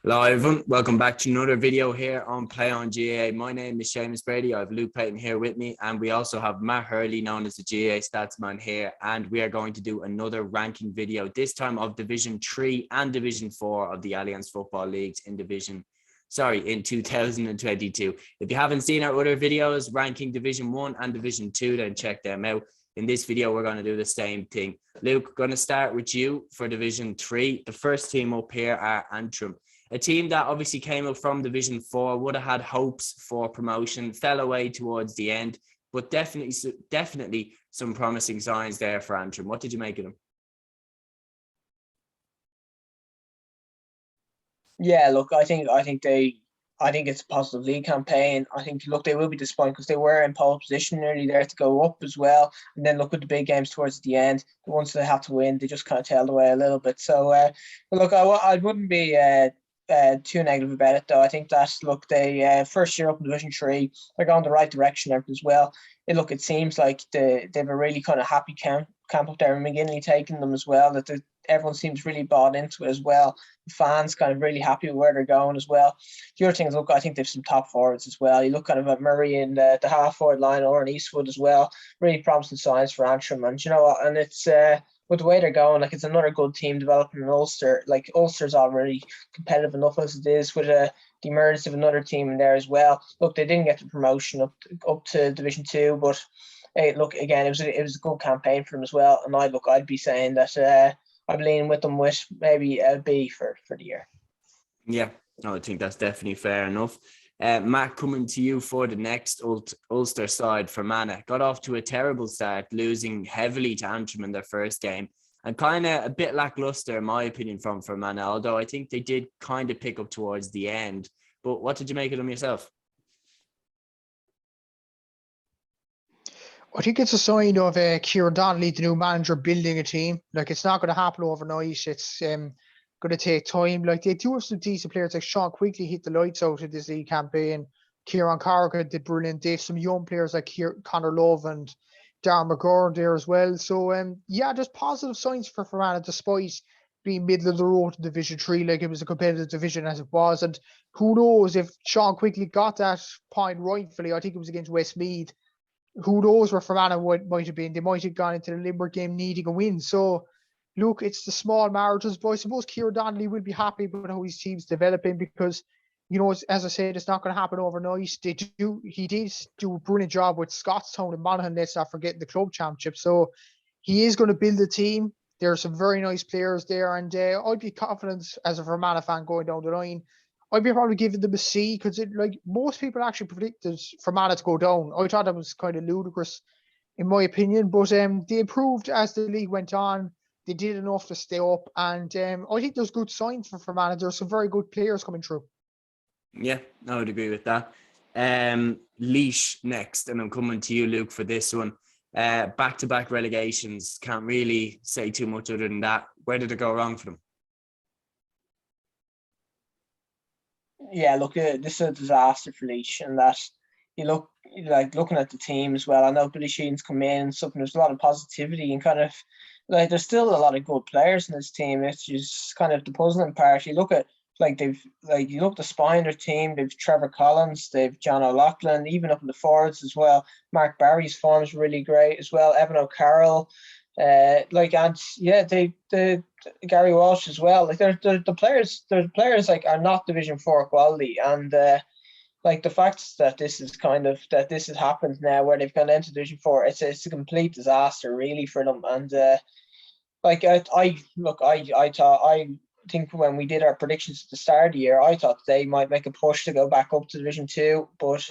Hello everyone, welcome back to another video here on Play on GAA. My name is Shay and Luke. I have Luke Payton here with me, and we also have Matt Hurley, known as the GAAStatsman here, and we are going to do another ranking video, this time of Division 3 and Division 4 of the Alliance Football Leagues in 2022. If you haven't seen our other videos ranking Division 1 and Division 2, then check them out. In this video, we're going to do the same thing. Luke, going to start with you for Division 3. The first team up here are Antrim. A team that obviously came up from Division 4, would have had hopes for promotion, fell away towards the end, but definitely some promising signs there for Antrim. What did you make of them? Yeah, look, I think it's a positive league campaign. I think they will be disappointed because they were in pole position, nearly there to go up as well. And then look at the big games towards the end. The ones they have to win, they just kind of tailed away a little bit. So, look, I wouldn't be too negative about it, though. I think that, look, they first year up in Division 3, they're going the right direction as well. It seems like they've a really kind of happy camp up there, and McGinley taking them as well, that everyone seems really bought into it as well. The fans kind of really happy with where they're going as well. The other thing is, look, I think they've some top forwards as well. You look kind of at Murray and the half forward line, or in Eastwood as well. Really promising signs for Antrim, and you know what? And it's with the way they're going, like, it's another good team developing in Ulster. Like, Ulster's already competitive enough as it is, with the emergence of another team in there as well. Look, they didn't get the promotion up to Division 2, but hey, look, again, it was a good campaign for them as well. And I'd be saying that I'm leaning with them with maybe a B for the year. Yeah, no, I think that's definitely fair enough. Matt, coming to you for the next Ulster side, Fermanagh. Got off to a terrible start, losing heavily to Antrim in their first game, and kind of a bit lackluster, in my opinion, from Fermanagh, although I think they did kind of pick up towards the end. But what did you make of them yourself? I think it's a sign of Kieran Donnelly, the new manager, building a team. Like, it's not going to happen overnight. It's going to take time. Like, they do have some decent players. Like, Sean Quigley hit the lights out of this league campaign. Kieran Carrigan did brilliant. They have some young players like Conor Love and Darren McGurn there as well. So, yeah, there's positive signs for Fermanagh, despite being middle of the road in Division 3. Like, it was a competitive division as it was. And who knows if Sean Quigley got that point rightfully. I think it was against Westmeath. Who knows where Fermanagh might have been. They might have gone into the Limerick game needing a win. So, look, it's the small margins, but I suppose Kieran Donnelly will be happy with how his team's developing because, you know, as I said, it's not going to happen overnight. He did do a brilliant job with Scottstown and Monaghan, let's not forget, the club championship. So, he is going to build a team. There are some very nice players there, and I'd be confident as a Fermanagh fan going down the line. I'd be probably giving them a C because, like, most people actually predicted Fermanagh to go down. I thought that was kind of ludicrous, in my opinion. But they improved as the league went on. They did enough to stay up, and I think there's good signs for Fermanagh. There's some very good players coming through. Yeah, I would agree with that. Laois next, and I'm coming to you, Luke, for this one. Back-to-back relegations. Can't really say too much other than that. Where did it go wrong for them? Yeah, look, this is a disaster for Laois, and that you look like looking at the team as well. I know Billy Sheen's come in and stuff, and there's a lot of positivity and kind of like there's still a lot of good players in this team. It's just kind of the puzzling part. You look at you look at the Spiner team. They've Trevor Collins, they've John O'Loughlin, even up in the forwards as well. Mark Barry's form is really great as well. Evan O'Carroll. The Gary Walsh as well. Like the players like are not Division 4 quality, and like the fact that this has happened now where they've gone into Division 4, it's a complete disaster really for them. And I think when we did our predictions at the start of the year, I thought they might make a push to go back up to Division 2, but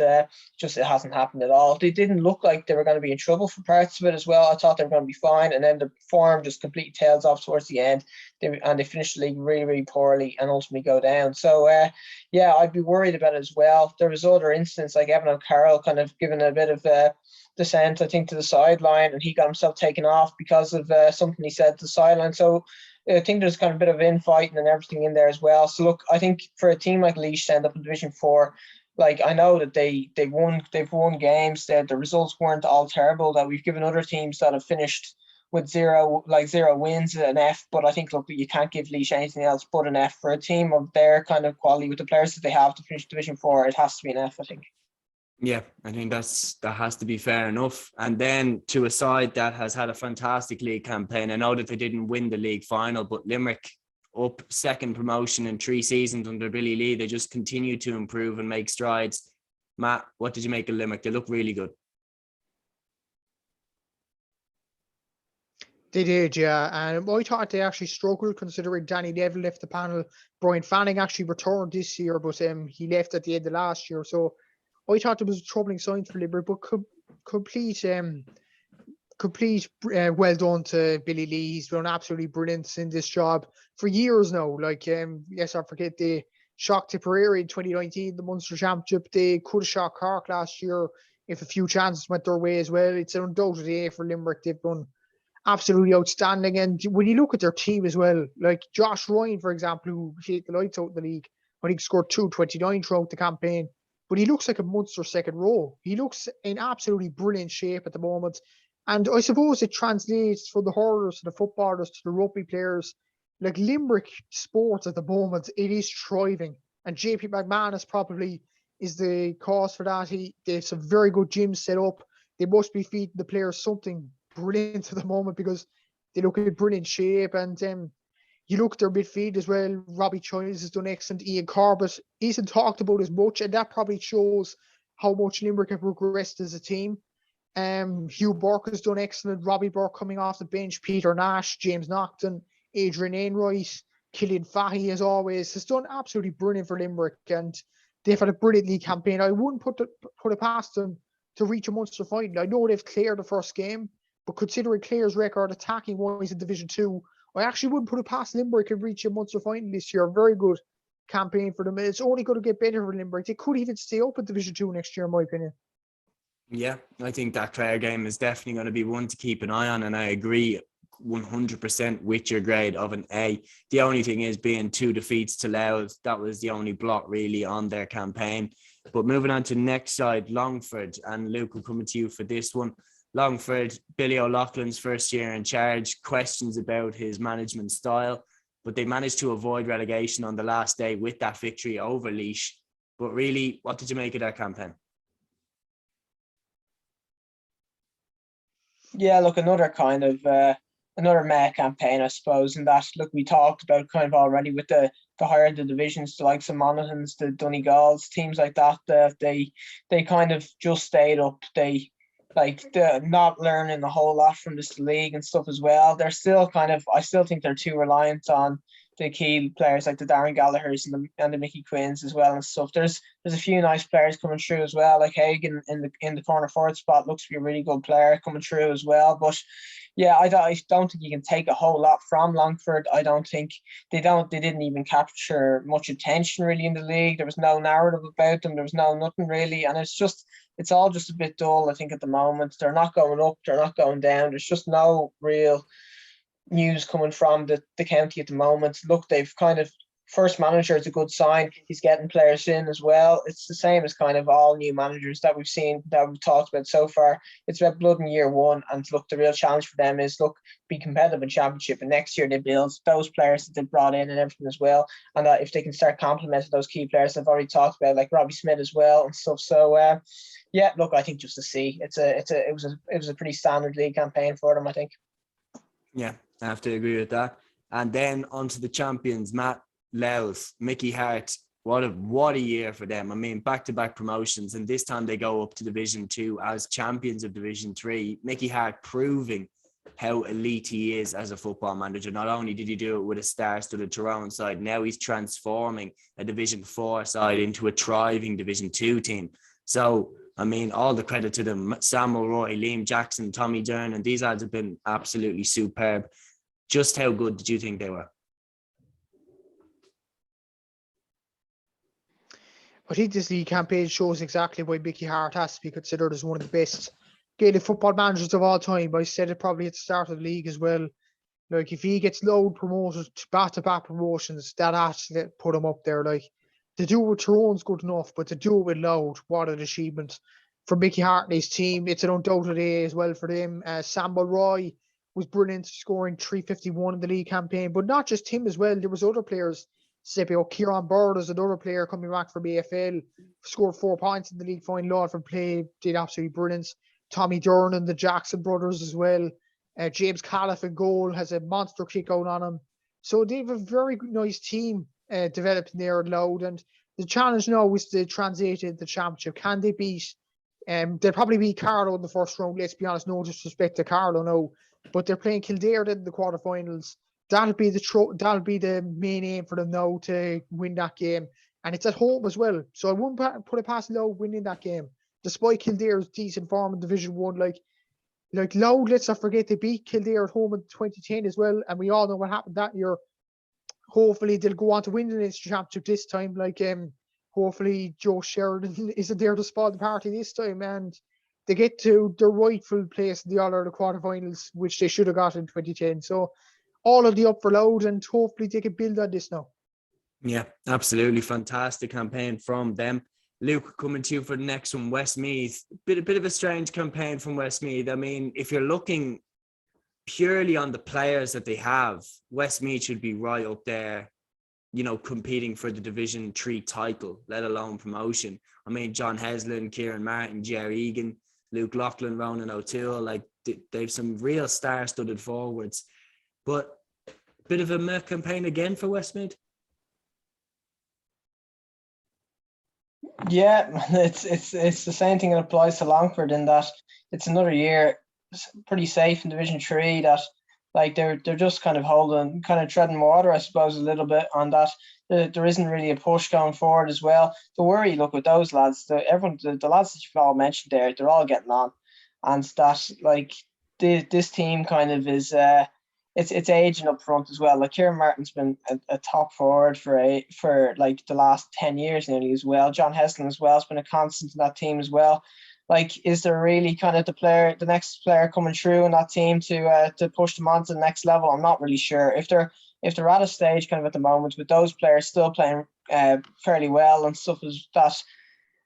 just it hasn't happened at all. They didn't look like they were going to be in trouble for parts of it as well. I thought they were going to be fine, and then the form just completely tails off towards the end. They finished the league really, really poorly and ultimately go down. So, I'd be worried about it as well. There was other incidents like Evan O'Carroll kind of giving a bit of descent, I think, to the sideline, and he got himself taken off because of something he said to the sideline. So, I think there's kind of a bit of infighting and everything in there as well. So look, I think for a team like Laois to end up in Division 4, like I know that they've won games, that the results weren't all terrible, that we've given other teams that have finished with zero wins, an F. But I think, look, you can't give Laois anything else but an F. For a team of their kind of quality with the players that they have to finish Division 4, it has to be an F, I think. Yeah, I think that has to be fair enough. And then to a side that has had a fantastic league campaign, I know that they didn't win the league final, but Limerick, up second promotion in 3 seasons under Billy Lee, they just continue to improve and make strides. Matt, what did you make of Limerick? They look really good. They did, yeah. And I thought they actually struggled considering Danny Neville left the panel. Brian Fanning actually returned this year, but he left at the end of last year. So I thought it was a troubling sign for Limerick, but complete well done to Billy Lee. He's been absolutely brilliant in this job for years now. Like, yes, I forget they shocked Tipperary in 2019, the Munster Championship. They could have shocked Cork last year if a few chances went their way as well. It's an undoubted A for Limerick. They've done absolutely outstanding. And when you look at their team as well, like Josh Ryan, for example, who hit the lights out in the league, I think scored 229 throughout the campaign. But he looks like a Munster second row. He looks in absolutely brilliant shape at the moment. And I suppose it translates from the hurlers to the footballers to the rugby players. Like Limerick sports at the moment, it is thriving. And JP McManus probably is the cause for that. They have some very good gyms set up. They must be feeding the players something brilliant at the moment because they look in brilliant shape. And you look at their midfield as well. Robbie Childs has done excellent. Ian Corbett isn't talked about as much, and that probably shows how much Limerick have progressed as a team. Hugh Burke has done excellent. Robbie Burke coming off the bench. Peter Nash, James Naughton, Adrian Enright, Killian Fahy, as always, has done absolutely brilliant for Limerick, and they've had a brilliant league campaign. I wouldn't put it past them to reach a Munster final. I know they've cleared the first game, but considering Clare's record attacking wise in Division 2, I actually wouldn't put it past Limerick to reach a Munster final this year. A very good campaign for them. It's only going to get better for Limerick. They could even stay up in Division 2 next year, in my opinion. Yeah, I think that Clare game is definitely going to be one to keep an eye on, and I agree 100% with your grade of an A. The only thing is being 2 defeats to Louth, that was the only blot really on their campaign. But moving on to the next side, Longford, and Luke, will coming to you for this one. Longford, Billy O'Loughlin's first year in charge, questions about his management style, but they managed to avoid relegation on the last day with that victory over Laois. But really, what did you make of that campaign? Yeah, look, another Met campaign, I suppose. And that, look, we talked about kind of already with the higher the divisions, the likes of Monaghan's, the Donegals, teams like that, they kind of just stayed up. They're not learning a whole lot from this league and stuff as well. They're still I still think they're too reliant on the key players like the Darren Gallaghers and the Mickey Quinns as well and stuff. There's a few nice players coming through as well, like Hagan in the corner forward spot looks to be a really good player coming through as well. But yeah, I don't think you can take a whole lot from Longford. I don't think they didn't even capture much attention really in the league. There was no narrative about them. There was nothing really, and it's all just a bit dull, I think, at the moment. They're not going up, they're not going down. There's just no real news coming from the county at the moment. Look, they've kind of first manager is a good sign. He's getting players in as well. It's the same as kind of all new managers that we've seen, that we've talked about so far. It's about blood in year one. And look, the real challenge for them is, look, be competitive in championship. And next year they build those players that they brought in and everything as well. And if they can start complementing those key players I've already talked about, like Robbie Smith as well and stuff. So yeah, look, I think just to see, it was a pretty standard league campaign for them, I think. Yeah, I have to agree with that. And then onto the champions, Matt, Louth, Mickey Hart. What a year for them. I mean, back-to-back promotions, and this time they go up to Division 2 as champions of Division 3. Mickey Hart proving how elite he is as a football manager. Not only did he do it with a star-studded Tyrone side, now he's transforming a Division 4 side into a thriving Division 2 team. So, I mean, all the credit to them. Sam Mulroy, Liam Jackson, Tommy Dern, and these lads have been absolutely superb. Just how good did you think they were? I think this league campaign shows exactly why Mickey Hart has to be considered as one of the best Gaelic football managers of all time. I said it probably at the start of the league as well. Like, if he gets load promoted, back-to-back promotions, that has to put him up there. Like, to do it with Tyrone's good enough, but to do it with Loud, what an achievement for Mickey Hart and his team. It's an undoubted A as well for them. Sam Mulroy, was brilliant, scoring 351 in the league campaign. But not just him as well. There was other players. Kieran Bird is another player coming back from AFL, scored 4 points in the league final. Lord play, did absolutely brilliant. Tommy Durnan, the Jackson brothers as well. James Califf in goal has a monster kick out on him. So they have a very nice team developing there at Loud. And the challenge now is to translate into the championship. Can they beat? They'll probably beat Carlow in the first round. Let's be honest, no disrespect to Carlow now, but they're playing Kildare in the quarterfinals. That'll be the main aim for them now to win that game, and it's at home as well. So I wouldn't put it past Loud winning that game, despite Kildare's decent form in Division 1. Like Loud, let's not forget they beat Kildare at home in 2010 as well, and we all know what happened that year. Hopefully they'll go on to win the championship this time. Hopefully Joe Sheridan isn't there to spoil the party this time, and they get to their rightful place in the All-Ireland quarterfinals, which they should have got in 2010. So all of the up for Loud, and hopefully they can build on this now. Yeah, absolutely fantastic campaign from them. Luke, coming to you for the next one, Westmeath. Bit of a strange campaign from Westmeath. I mean, if you're looking purely on the players that they have, Westmeath should be right up there, competing for the Division 3 title, let alone promotion. I mean, John Heslin, Kieran Martin, Jerry Egan, Luke Loughlin, Ronan O'Toole, they've some real star-studded forwards. But bit of a meh campaign again for Westmeath. Yeah, it's the same thing that applies to Longford in that it's another year pretty safe in Division 3 that they're just kind of treading water, I suppose, a little bit on that. There isn't really a push going forward as well. The worry, look, with those lads, the lads that you've all mentioned there, they're all getting on, and that this team kind of is it's aging up front as well. Like Kieran Martin's been a top forward for the last 10 years nearly as well. John Heslin as well has been a constant in that team as well. Is there really kind of the next player coming through in that team to push them on to the next level? I'm not really sure. If they're at a stage kind of at the moment with those players still playing fairly well and stuff as that,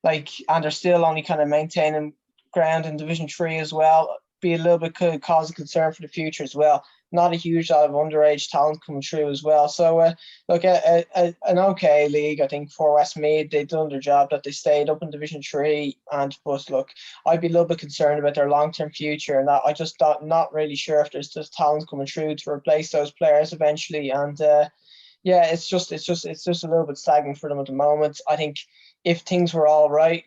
and they're still only kind of maintaining ground in Division 3 as well, be a little bit could cause a concern for the future as well. Not a huge lot of underage talent coming through as well. So, an okay league, I think, for Westmeath. They've done their job, that they stayed up in Division 3. But look, I'd be a little bit concerned about their long-term future, and that I just not really sure if there's just talent coming through to replace those players eventually. And it's just a little bit stagnant for them at the moment. I think if things were all right,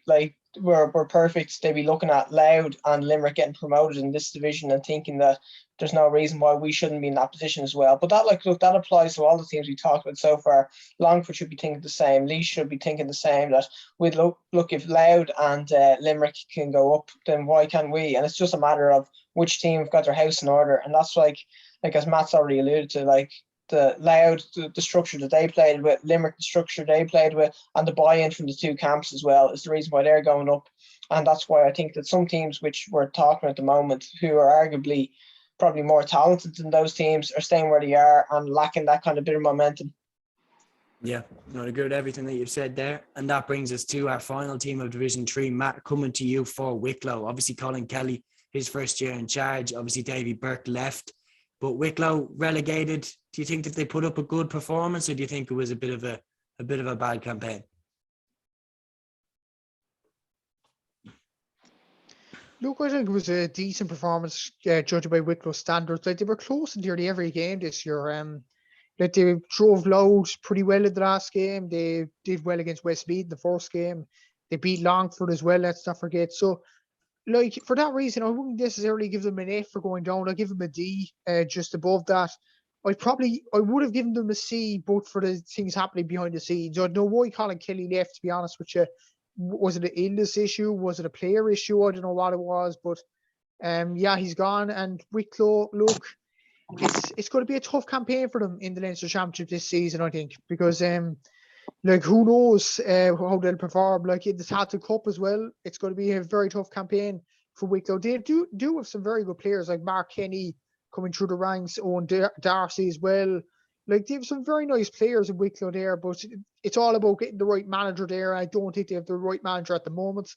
we're perfect, they'd be looking at Louth and Limerick getting promoted in this division and thinking that there's no reason why we shouldn't be in that position as well. But that applies to all the teams we talked about so far. Longford should be thinking the same. Laois should be thinking the same, that we'd look if Louth and Limerick can go up, then why can't we? And it's just a matter of which team have got their house in order. And that's as Matt's already alluded to, the Louth, the structure that they played with, Limerick, the structure they played with, and the buy-in from the two camps as well is the reason why they're going up. And that's why I think that some teams which we're talking at the moment, who are arguably probably more talented than those teams, are staying where they are and lacking that kind of bit of momentum. Yeah, I agree with everything that you've said there. And that brings us to our final team of Division 3. Matt, coming to you for Wicklow. Obviously, Colin Kelly, his first year in charge. Obviously, Davy Burke left. But Wicklow relegated. Do you think that they put up a good performance, or do you think it was a bit of a bad campaign? Look, I think it was a decent performance, judged by Wicklow standards. They were close in nearly every game this year. They drove Louth pretty well in the last game. They did well against Westmeath in the first game. They beat Longford as well, let's not forget. So, for that reason, I wouldn't necessarily give them an F for going down. I'd give them a D, just above that. I would have given them a C, but for the things happening behind the scenes. I don't know why Colin Kelly left, to be honest with you. Was it an illness issue? Was it a player issue? I don't know what it was, but he's gone. And Wicklow, look, it's going to be a tough campaign for them in the Leinster Championship this season, I think, because who knows how they'll perform. In the Tata Cup as well, it's going to be a very tough campaign for Wicklow. They do have some very good players like Mark Kenny coming through the ranks, Owen Darcy as well. They have some very nice players in Wicklow there, but it's all about getting the right manager there. I don't think they have the right manager at the moment.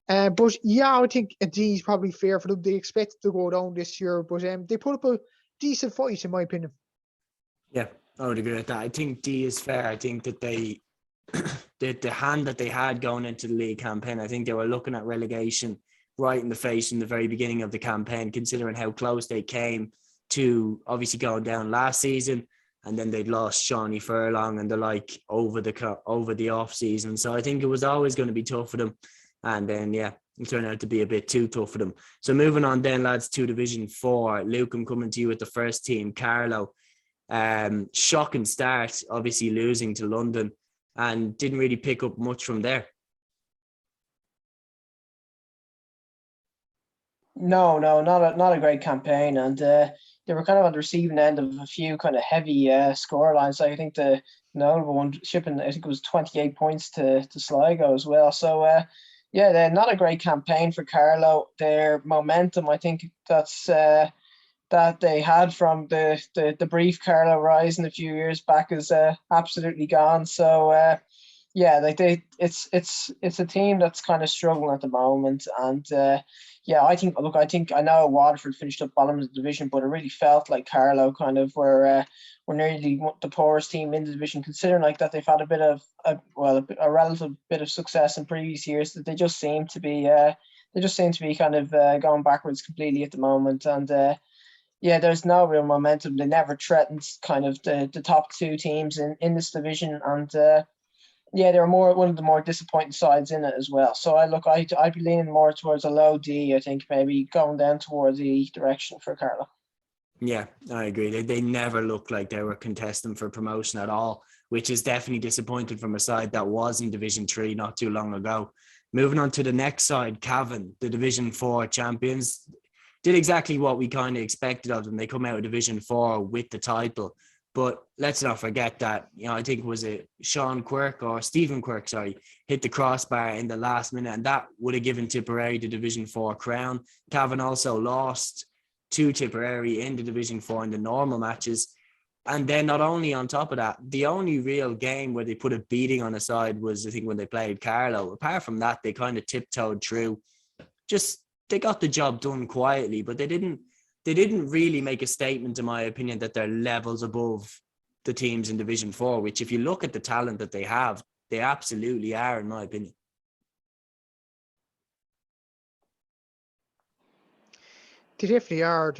But yeah, I think a D is probably fair for them. They expect to go down this year, but they put up a decent fight, in my opinion. Yeah, I would agree with that. I think D is fair. I think that they, the hand that they had going into the league campaign, I think they were looking at relegation right in the face in the very beginning of the campaign, considering how close they came to obviously going down last season, and then they'd lost Shawnee Furlong and the like over the off season. So I think it was always going to be tough for them, and then it turned out to be a bit too tough for them. So moving on then, lads, to Division 4. Luke, I'm coming to you with the first team, Carlow. Shocking start, obviously losing to London, and didn't really pick up much from there. No, not a great campaign, and they were kind of on the receiving end of a few kind of heavy score lines. I think the notable one shipping, I think it was 28 points to Sligo as well. So they're not a great campaign for Carlow. Their momentum, I think that's that they had from the brief Carlow rise in a few years back is absolutely gone. So it's a team that's kind of struggling at the moment, and I know Waterford finished up bottom of the division, but it really felt like Carlow kind of were nearly the poorest team in the division, considering like that they've had a bit of a relative bit of success in previous years. That they just seem to be kind of going backwards completely at the moment, and there's no real momentum. They never threatened kind of the top two teams in this division, and they're one of the more disappointing sides in it as well. So I'd be leaning more towards a low D. I think maybe going down towards the direction for Carlow. Yeah, I agree. They never looked like they were contesting for promotion at all, which is definitely disappointing from a side that was in Division 3 not too long ago. Moving on to the next side, Cavan, the Division 4 champions, did exactly what we kind of expected of them. They come out of Division 4 with the title. But let's not forget that, I think was it Stephen Quirk, hit the crossbar in the last minute, and that would have given Tipperary the Division 4 crown. Cavan also lost to Tipperary in the Division 4 in the normal matches. And then not only on top of that, the only real game where they put a beating on a side was, I think, when they played Carlow. Apart from that, they kind of tiptoed through. They got the job done quietly, but they didn't really make a statement, in my opinion, that they're levels above the teams in Division 4, which if you look at the talent that they have, they absolutely are, in my opinion. They definitely are.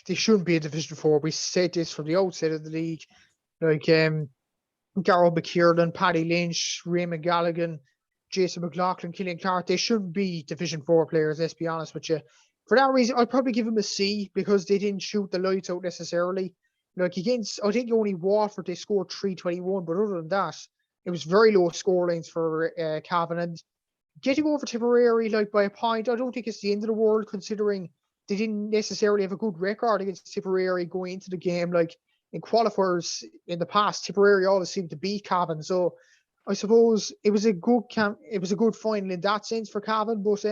They shouldn't be in Division 4. We said this from the outset of the league. Like Garrow McKiernan, Paddy Lynch, Raymond Galligan, Jason McLaughlin, Killian Clark, they shouldn't be Division 4 players, let's be honest with you. For that reason, I'd probably give them a C because they didn't shoot the lights out necessarily. Like against, I think only Waterford, they scored 321, but other than that, it was very low score lines for Cavan. And getting over Tipperary like by a point, I don't think it's the end of the world considering they didn't necessarily have a good record against Tipperary going into the game. Like in qualifiers in the past, Tipperary always seemed to beat Cavan. So I suppose it was a good final in that sense for Cavan, but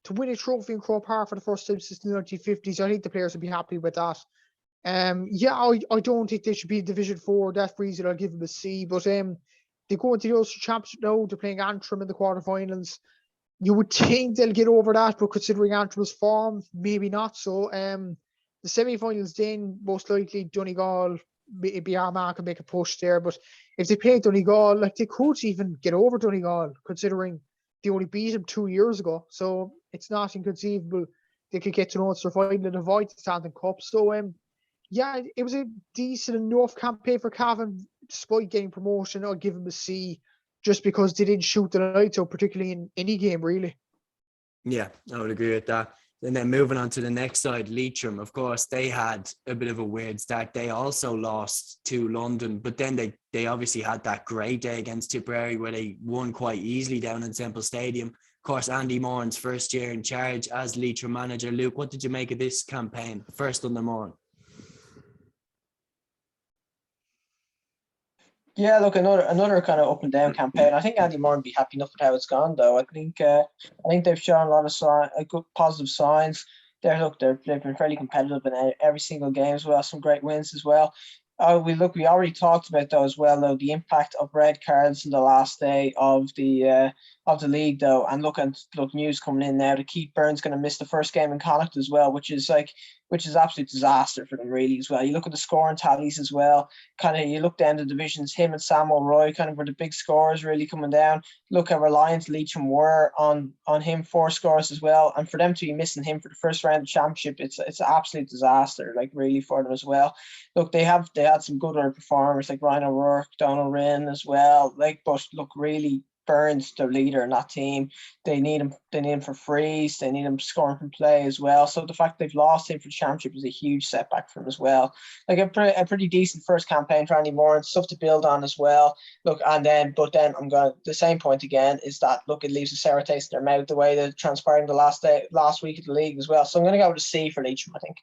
to win a trophy in Croke Park for the first time since the 1950s, I think the players would be happy with that. I don't think they should be in Division 4. That's the reason I'll give them a C. But they go into the Ulster Championship now. They're playing Antrim in the quarterfinals. You would think they'll get over that, but considering Antrim's form, maybe not. So the semi-finals then, most likely Donegal, be Armagh and make a push there. But if they play Donegal, like they could even get over Donegal, considering they only beat them 2 years ago. So it's not inconceivable they could get to an Ulster final and avoid the Stanton Cup. So it was a decent enough campaign for Cavan, despite getting promotion. I'll give them a C, just because they didn't shoot the lights out, particularly in any game, really. Yeah, I would agree with that. And then moving on to the next side, Lycham, of course, they had a bit of a weird start. They also lost to London, but then they obviously had that great day against Tipperary where they won quite easily down in Semple Stadium. Of course, Andy Moran's first year in charge as Lycham manager. Luke, what did you make of this campaign, first under Moran? Yeah, look, another kind of up and down campaign. I think Andy Moran would be happy enough with how it's gone, though. I think they've shown a lot of good positive signs. They've been fairly competitive in every single game as well. Some great wins as well. We already talked about though as well though the impact of red cards in the last day of the league though, and look news coming in now. The Keith Byrne's going to miss the first game in Connacht as well, which is absolute disaster for them really as well. You look at the scoring tallies as well. Kind of you look down the divisions, him and Samuel Roy kind of were the big scorers really coming down. Look how reliant Lycham were on him, 4 scores as well, and for them to be missing him for the first round of the championship, it's an absolute disaster like really for them as well. Look, they had some good other performers like Ryan O'Rourke, Donald Wren as well. Like, but look, really, Burns, their leader in that team, they need him. They need him for frees. They need him scoring from play as well. So the fact they've lost him for the championship is a huge setback for him as well. Like a pretty decent first campaign for Andy Moore and stuff to build on as well. Look, but then I'm going the same point again is that look, it leaves a sour taste in their mouth the way that transpired the last week of the league as well. So I'm going to go with a C for Lycham, I think.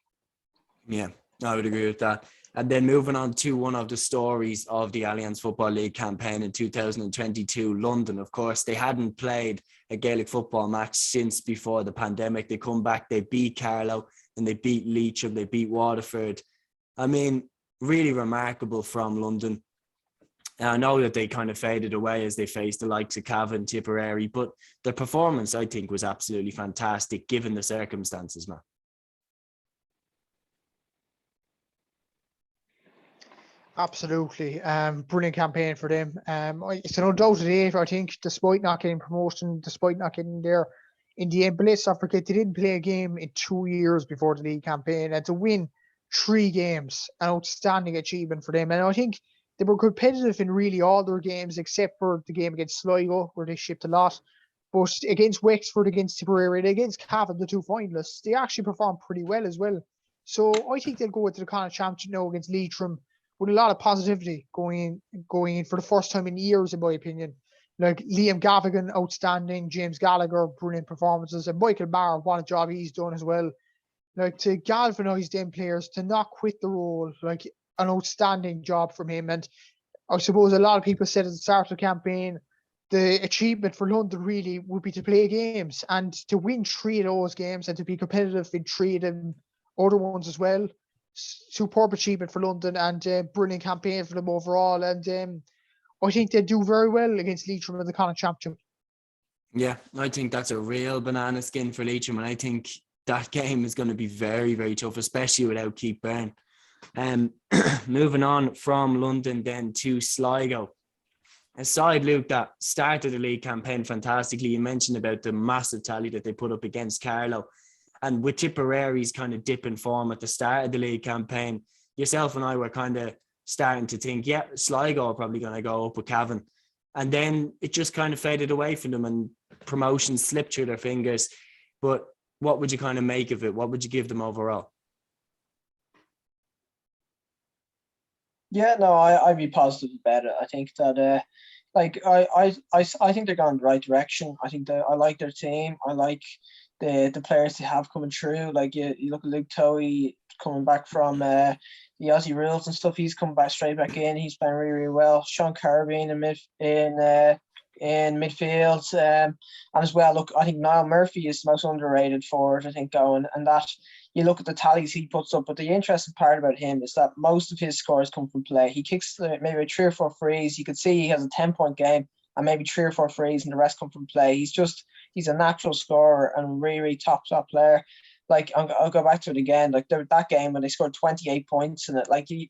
Yeah, I would agree with that. And then moving on to one of the stories of the Alliance Football League campaign in 2022, London, of course, they hadn't played a Gaelic football match since before the pandemic. They come back, they beat Carlow, and they beat Lycham, they beat Waterford. I mean, really remarkable from London. And I know that they kind of faded away as they faced the likes of Cavan, Tipperary, but their performance, I think, was absolutely fantastic given the circumstances, man. Absolutely. Brilliant campaign for them. It's an undoubted A, I think, despite not getting promotion, despite not getting there in the end. But let's not forget, they didn't play a game in 2 years before the league campaign, and to win 3 games, an outstanding achievement for them. And I think they were competitive in really all their games, except for the game against Sligo, where they shipped a lot. But against Wexford, against Tipperary, and against Cavan, the 2 finalists, they actually performed pretty well as well. So I think they'll go into the Connacht Championship now against Leitrim with a lot of positivity going in for the first time in years, in my opinion. Like Liam Gavigan, outstanding. James Gallagher, brilliant performances. And Michael Barr, what a job he's done as well. Like to galvanise them players, to not quit the role, like an outstanding job from him. And I suppose a lot of people said at the start of the campaign, the achievement for London really would be to play games and to win 3 of those games and to be competitive in 3 of them other ones as well. Superb achievement for London and brilliant campaign for them overall. And I think they do very well against Lycham in the Connacht Championship. Yeah, I think that's a real banana skin for Lycham, and I think that game is going to be very, very tough, especially without Keith Byrne. Moving on from London then to Sligo. A side, Luke, that started the league campaign fantastically. You mentioned about the massive tally that they put up against Carlow. And with Tipperary's kind of dip in form at the start of the league campaign, yourself and I were kind of starting to think, yeah, Sligo are probably going to go up with Cavan. And then it just kind of faded away from them and promotion slipped through their fingers. But what would you kind of make of it? What would you give them overall? Yeah, no, I'd be positive about it. I think that I think they're going in the right direction. I think that I like their team. I like the players they have coming through. Like you look at Luke Towie coming back from the Aussie rules and stuff. He's come back straight back in. He's playing really, really well. Sean Carbean in midfield, and as well. Look, I think Niall Murphy is the most underrated forward, I think, going, and that you look at the tallies he puts up. But the interesting part about him is that most of his scores come from play. He kicks maybe 3 or 4 frees. You could see he has a 10-point game and maybe 3 or 4 frees, and the rest come from play. He's a natural scorer and really, really top player. Like I'll go back to it again. Like that game when they scored 28 points in it. Like to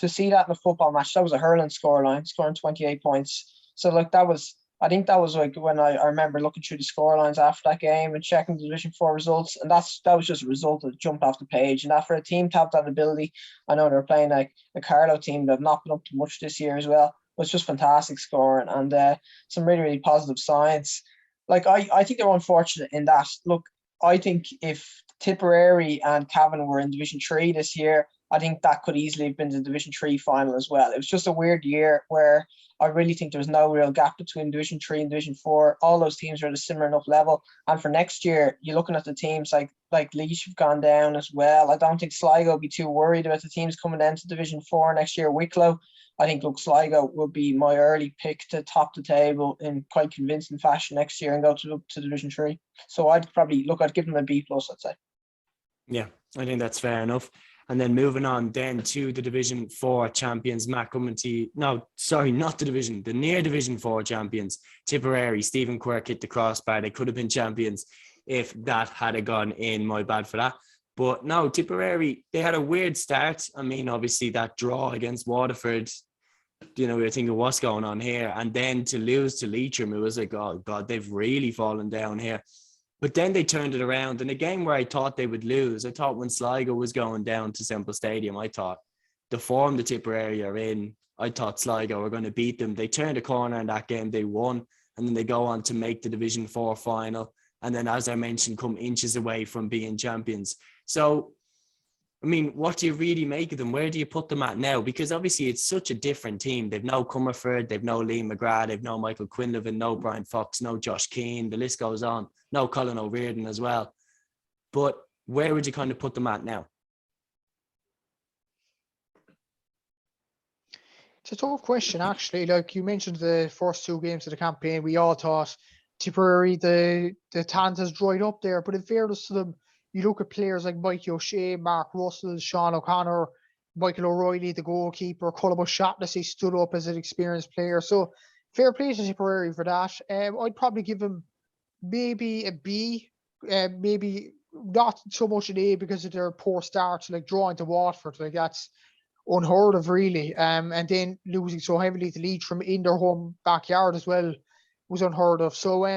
see that in a football match, that was a hurling scoreline, scoring 28 points. So like I think that was like when I remember looking through the scorelines after that game and checking the Division 4 results, and that was just a result that jumped off the page. And that for a team to have that ability, I know they're playing like a Carlow team that have not been up to much this year as well. Was just fantastic scoring and some really, really positive signs. Like I think they're unfortunate in that. Look, I think if Tipperary and Cavan were in Division 3 this year, I think that could easily have been the Division 3 final as well. It was just a weird year where I really think there was no real gap between Division 3 and Division 4. All those teams are at a similar enough level. And for next year, you're looking at the teams like Laois have gone down as well. I don't think Sligo will be too worried about the teams coming down to Division 4 next year. Wicklow, I think, look, Sligo will be my early pick to top the table in quite convincing fashion next year and go to Division 3. So I'd give them a B+, I'd say. Yeah, I think that's fair enough. And then moving on then to the Division 4 champions, Matt, coming to you. No, sorry, not the division, the near Division 4 champions, Tipperary. Stephen Quirk hit the crossbar. They could have been champions if that had gone in. My bad for that. But no, Tipperary, they had a weird start. I mean, obviously that draw against Waterford, you know, we were thinking what's going on here. And then to lose to Lycham, it was like, oh God, they've really fallen down here. But then they turned it around. In a game where I thought they would lose, I thought when Sligo was going down to Semple Stadium, I thought the form the Tipperary are in, I thought Sligo were going to beat them. They turned a corner in that game, they won, and then they go on to make the Division 4 final. And then, as I mentioned, come inches away from being champions. So, I mean, what do you really make of them? Where do you put them at now? Because obviously it's such a different team. They've no Comerford, they've no Liam McGrath, they've no Michael Quinlivan, no Brian Fox, no Josh Keane. The list goes on. No Colin O'Riordan as well. But where would you kind of put them at now? It's a tough question, actually. Like you mentioned, the first 2 games of the campaign, we all thought Tipperary, the talent has dried up there. But in fairness to them, you look at players like Mike O'Shea, Mark Russell, Sean O'Connor, Michael O'Reilly, the goalkeeper, Cullum Shaughnessy stood up as an experienced player. So fair play to Tipperary for that. I'd probably give him maybe a B, maybe not so much an A because of their poor start, like drawing to Watford. Like that's unheard of, really. And then losing so heavily to Leitrim in their home backyard as well was unheard of. So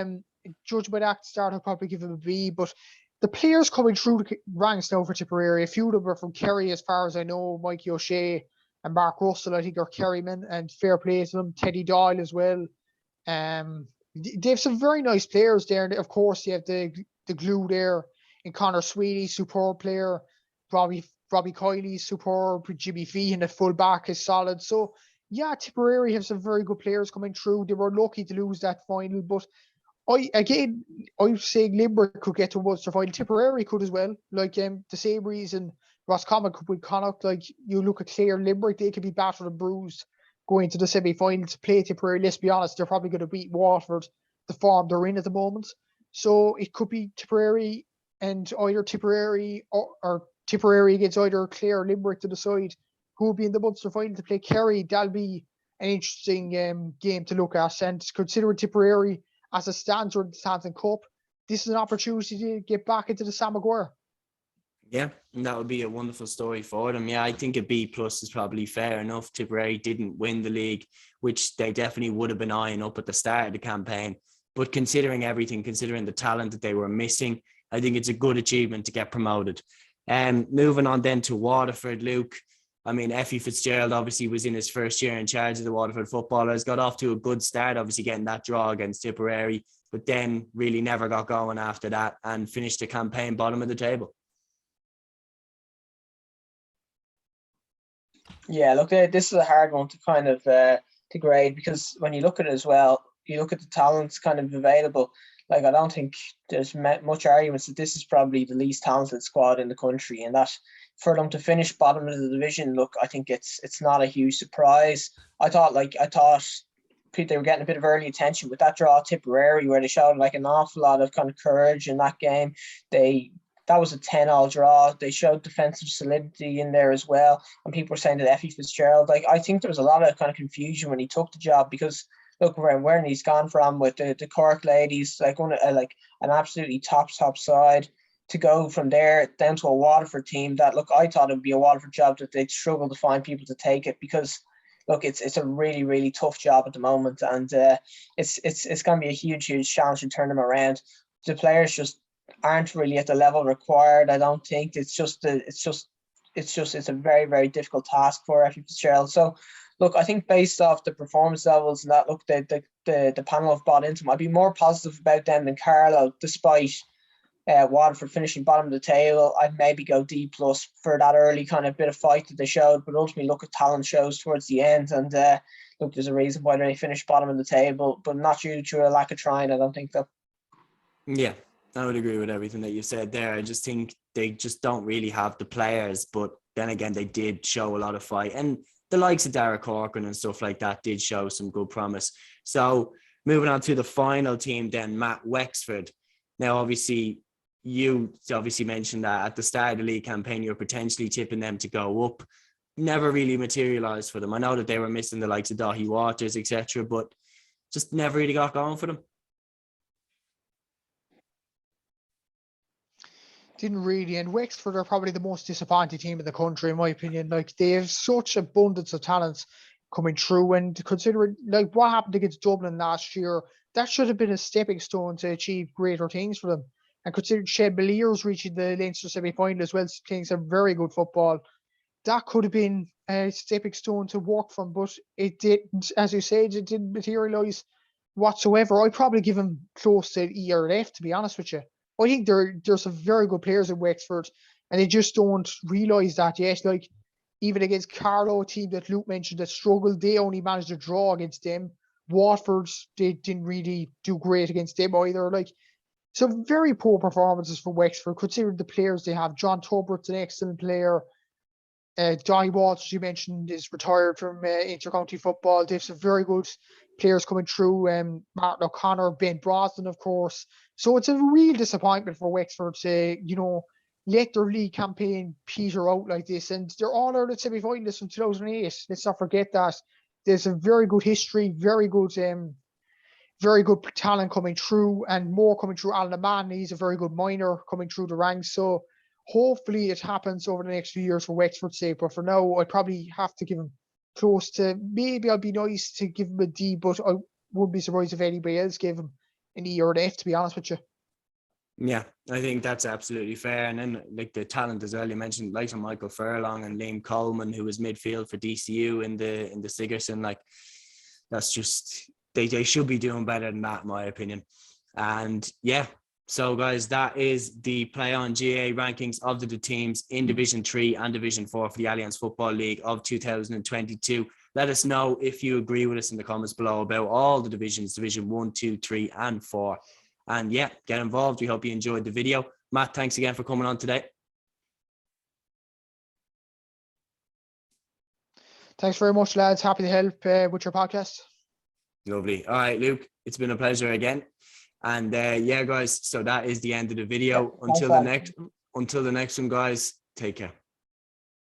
judged by that start, I'd probably give him a B. But the players coming through the ranks now for Tipperary, a few of them are from Kerry, as far as I know. Mikey O'Shea and Mark Russell, I think, are Kerrymen, and fair play to them. Teddy Doyle as well. They have some very nice players there. And of course, you have the glue there in Connor Sweeney, superb player. Robbie Kiley, superb. Jimmy Feehan at full back is solid. So, yeah, Tipperary have some very good players coming through. They were lucky to lose that final, but I'm saying Limerick could get to a Munster final. Tipperary could as well. Like the same reason Roscommon could win Connacht. Like you look at Clare, Limerick, they could be battered and bruised going to the semi-final to play Tipperary. Let's be honest, they're probably going to beat Waterford, the form they're in at the moment. So it could be Tipperary and either Tipperary or Tipperary against either Clare or Limerick to decide who will be in the Munster final to play Kerry. That'll be an interesting game to look at. And considering Tipperary as it stands in the Stanton Cup, this is an opportunity to get back into the Sam Maguire. Yeah, and that would be a wonderful story for them. Yeah, I think a B+ is probably fair enough. Tipperary didn't win the league, which they definitely would have been eyeing up at the start of the campaign. But considering everything, considering the talent that they were missing, I think it's a good achievement to get promoted. Moving on then to Waterford, Luke. I mean, Effie Fitzgerald obviously was in his first year in charge of the Waterford footballers, got off to a good start, obviously getting that draw against Tipperary, but then really never got going after that and finished the campaign bottom of the table. Yeah, look, this is a hard one to kind of to grade, because when you look at it as well, you look at the talents kind of available. Like, I don't think there's much arguments that this is probably the least talented squad in the country, and that for them to finish bottom of the division, look, I think it's not a huge surprise. I thought they were getting a bit of early attention with that draw at Tipperary, where they showed like an awful lot of kind of courage in that game. That was a 10-all draw. They showed defensive solidity in there as well. And people were saying that Effie Fitzgerald, like, I think there was a lot of kind of confusion when he took the job, because look where he's gone from with the Cork ladies, like an absolutely top side, to go from there down to a Waterford team that, look, I thought it would be a Waterford job that they'd struggle to find people to take it, because look, it's a really, really tough job at the moment, and it's going to be a huge challenge to turn them around. The players just aren't really at the level required. I don't think it's a very, very difficult task for Effie Fitzgerald. So look, I think based off the performance levels and that, look, the panel have bought into them. I'd be more positive about them than Carlow, despite Waterford finishing bottom of the table. I'd maybe go D+ for that early kind of bit of fight that they showed, but ultimately, look, at talent shows towards the end, and look, there's a reason why they finished bottom of the table, but not due to a lack of trying. I don't think so. Yeah, I would agree with everything that you said there. I just think they just don't really have the players, but then again, they did show a lot of fight, and the likes of Dara Corcoran and stuff like that did show some good promise. So moving on to the final team then, Matt, Wexford. Now, obviously, you obviously mentioned that at the start of the league campaign, you're potentially tipping them to go up. Never really materialised for them. I know that they were missing the likes of Dahi Waters, etc., but just never really got going for them. Didn't really, and Wexford are probably the most disappointing team in the country, in my opinion. Like, they have such abundance of talents coming through, and considering like what happened against Dublin last year, that should have been a stepping stone to achieve greater things for them. And considering Shay reaching the Leinster semi-final as well, playing some very good football, that could have been a stepping stone to work from, but it didn't. As you said, it didn't materialise whatsoever. I'd probably give him close to E or F, to be honest with you. I think there's some very good players in Wexford, and they just don't realise that yet. Like, even against Carlow, a team that Luke mentioned that struggled, they only managed to draw against them. Watford, they didn't really do great against them either. Like, some very poor performances from Wexford, considering the players they have. John Tubbert's an excellent player. Johnny Walsh, you mentioned, is retired from intercounty football. They have some very good players coming through. Martin O'Connor, Ben Brosnan, of course. So it's a real disappointment for Wexford to, let their league campaign peter out like this. And they're all Ireland semi-finalists from 2008. Let's not forget that. There's a very good history, very good talent coming through, and more coming through. Alan Aman, he's a very good minor coming through the ranks. So hopefully it happens over the next few years for Wexford's sake. But for now, I probably have to give him close to, maybe I'd be nice to give him a D, but I wouldn't be surprised if anybody else gave him an E or an F, to be honest with you. Yeah, I think that's absolutely fair. And then, like, the talent as well, you mentioned like Michael Furlong and Liam Coleman, who was midfield for DCU in the Sigerson. Like, that's just, they should be doing better than that, in my opinion. And yeah, so guys, that is the Play On GAA rankings of the teams in Division 3 and Division 4 for the Alliance Football League of 2022. Let us know if you agree with us in the comments below about all the divisions, Division 1, 2, 3, and 4. And yeah, get involved. We hope you enjoyed the video. Matt, thanks again for coming on today. Thanks very much, lads. Happy to help with your podcast. Lovely. All right, Luke, it's been a pleasure again. And yeah, guys, so that is the end of the video. Until the next one, guys, take care.